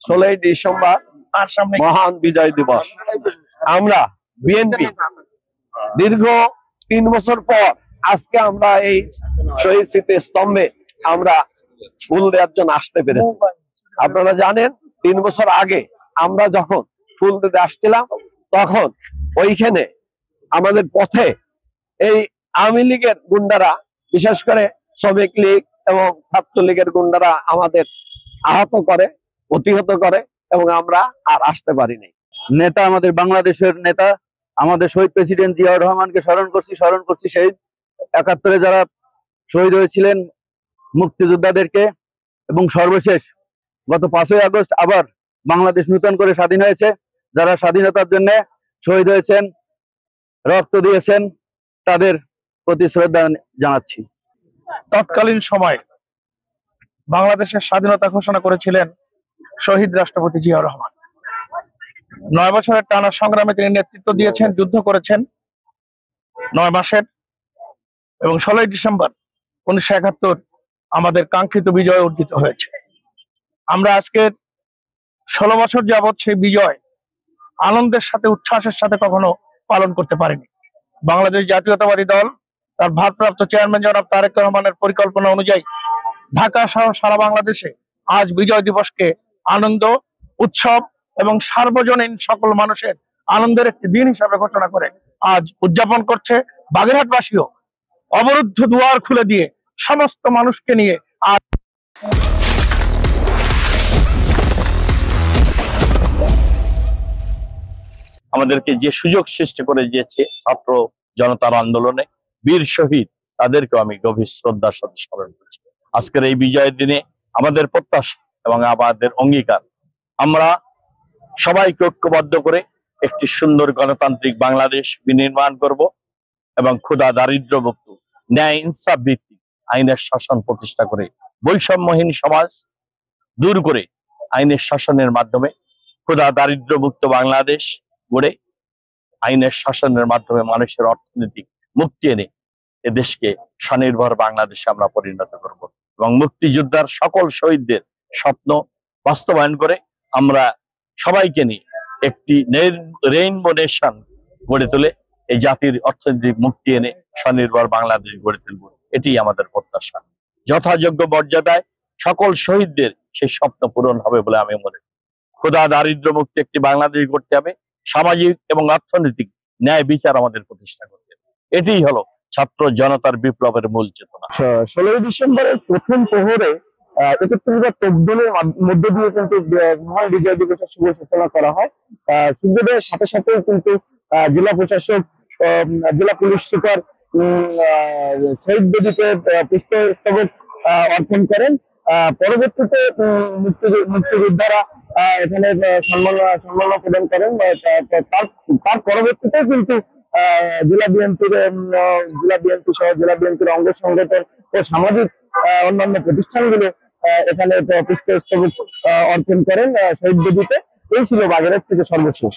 16 December মহান বিজয় দিবস। আমরা বিএনপি দীর্ঘ 3 বছর পর আজকে আমরা এই শহীদ স্মৃতিস্তম্ভে আমরা ফুল দেওয়ার জন্য আসতে পেরেছি। আপনারা জানেন 3 বছর আগে আমরা যখন ফুল দিতে আসছিলাম তখন ওইখানে আমাদের পথে এই আওয়ামী লীগের গুন্ডারা, বিশেষ করে শ্রমিক লীগ এবং ছাত্রলীগের গুন্ডারা আমাদের আহত করে, প্রতিহত করে এবং আমরা আর আসতে পারিনি। নেতা, আমাদের বাংলাদেশের নেতা, আমাদের শহীদ প্রেসিডেন্ট জিয়াউর রহমানকে স্মরণ করছি শহীদ 71-এ যারা শহীদ হয়েছিলেন মুক্তিযোদ্ধাদেরকে, এবং সর্বশেষ গত 5ই আগস্ট আবার বাংলাদেশ নতুন করে স্বাধীন হয়েছে। যারা স্বাধীনতার জন্য শহীদ হয়েছেন, রক্ত দিয়েছেন, তাদের প্রতি শ্রদ্ধা জানাচ্ছি। তৎকালীন সময়ে বাংলাদেশের স্বাধীনতা ঘোষণা করেছিলেন শহীদ রাষ্ট্রপতি জিয়াউর রহমান। 9 বছরের টানা সংগ্রামে তিনি নেতৃত্ব দিয়েছেন, যুদ্ধ করেছেন 9 মাসের, এবং 16 ডিসেম্বর 1971 আমাদের কাঙ্ক্ষিত বিজয় অর্জিত হয়েছে। আমরা আজকের 16 বছর যাবৎ সেই বিজয় আনন্দের সাথে, উচ্ছ্বাসের সাথে কখনো পালন করতে পারিনি। বাংলাদেশ জাতীয়তাবাদী দল তার ভারপ্রাপ্ত চেয়ারম্যান জনাব তারেক রহমানের পরিকল্পনা অনুযায়ী ঢাকা সহ সারা বাংলাদেশে আজ বিজয় দিবসকে আনন্দ, উৎসব এবং সার্বজনীন সকল মানুষের আনন্দের একটি দিন হিসাবে ঘোষণা করে আজ উদযাপন করছে। বাগেরহাটবাসীও অবরুদ্ধ দুয়ার খুলে দিয়ে সমস্ত মানুষকে নিয়ে আজ আমাদেরকে যে সুযোগ সৃষ্টি করে দিয়েছে ছাত্র জনতার আন্দোলনে বীর শহীদ, তাদেরকেও আমি গভীর শ্রদ্ধার সাথে স্মরণ করছি। আজকের এই বিজয়ের দিনে আমাদের প্রত্যাশা এবং আমাদের অঙ্গীকার, আমরা সবাইকে ঐক্যবদ্ধ করে একটি সুন্দর গণতান্ত্রিক বাংলাদেশ বিনির্মাণ করব এবং ক্ষুধা দারিদ্র্য মুক্ত, ন্যায় ইনসাফ ভিত্তিক আইনের শাসন প্রতিষ্ঠা করে বৈষম্যহীন সমাজ দূর করে আইনের শাসনের মাধ্যমে ক্ষুধা দারিদ্র্য মুক্ত বাংলাদেশ গড়ে আইনের শাসনের মাধ্যমে মানুষের অর্থনৈতিক মুক্তি এনে এদেশকে স্বনির্ভর বাংলাদেশে আমরা পরিণত করব এবং মুক্তিযোদ্ধার সকল শহীদদের স্বপ্ন বাস্তবায়ন করে আমরা সবাইকে নিয়ে একটি রেইনবো নেশন গড়ে তুলে এই জাতির অর্থনৈতিক মুক্তি এনে স্বনির্ভর বাংলাদেশ গড়ে তুলব। এটি আমাদের প্রত্যাশা। যথাযোগ্য মর্যাদায় সকল শহীদদের সেই স্বপ্ন পূরণ হবে বলে আমি মনে করি। ক্ষুধা দারিদ্র্য মুক্ত একটি বাংলাদেশ গড়তে হবে, সামাজিক এবং অর্থনৈতিক ন্যায় বিচার আমাদের প্রতিষ্ঠা করতে হবে। এটিই হলো ছাত্র জনতার বিপ্লবের মূল চেতনা। 16 ডিসেম্বরের প্রথম প্রহরে 71 তকদিনের মধ্য দিয়ে কিন্তু মহান বিজয় দিবসের শুভ সূচনা করা হয়। সূর্যোদয়ের সাথে সাথে কিন্তু জেলা প্রশাসক, জেলা পুলিশ সুপার শহীদ বেদিতে পুষ্পস্তবক অর্পণ করেন। পরবর্তীতে মুক্তিযোদ্ধারা এখানে সম্মাননা প্রদান করেন। তার পরবর্তীতে কিন্তু জেলা বিএনপি সহ জেলা বিএনপির অঙ্গ সংগঠন ও সামাজিক অন্যান্য প্রতিষ্ঠানগুলো এখানে পুষ্পস্তবক অর্পণ করেন শহীদ বেদিতে। এই ছিল বাগেরহাট থেকে সর্বশেষ।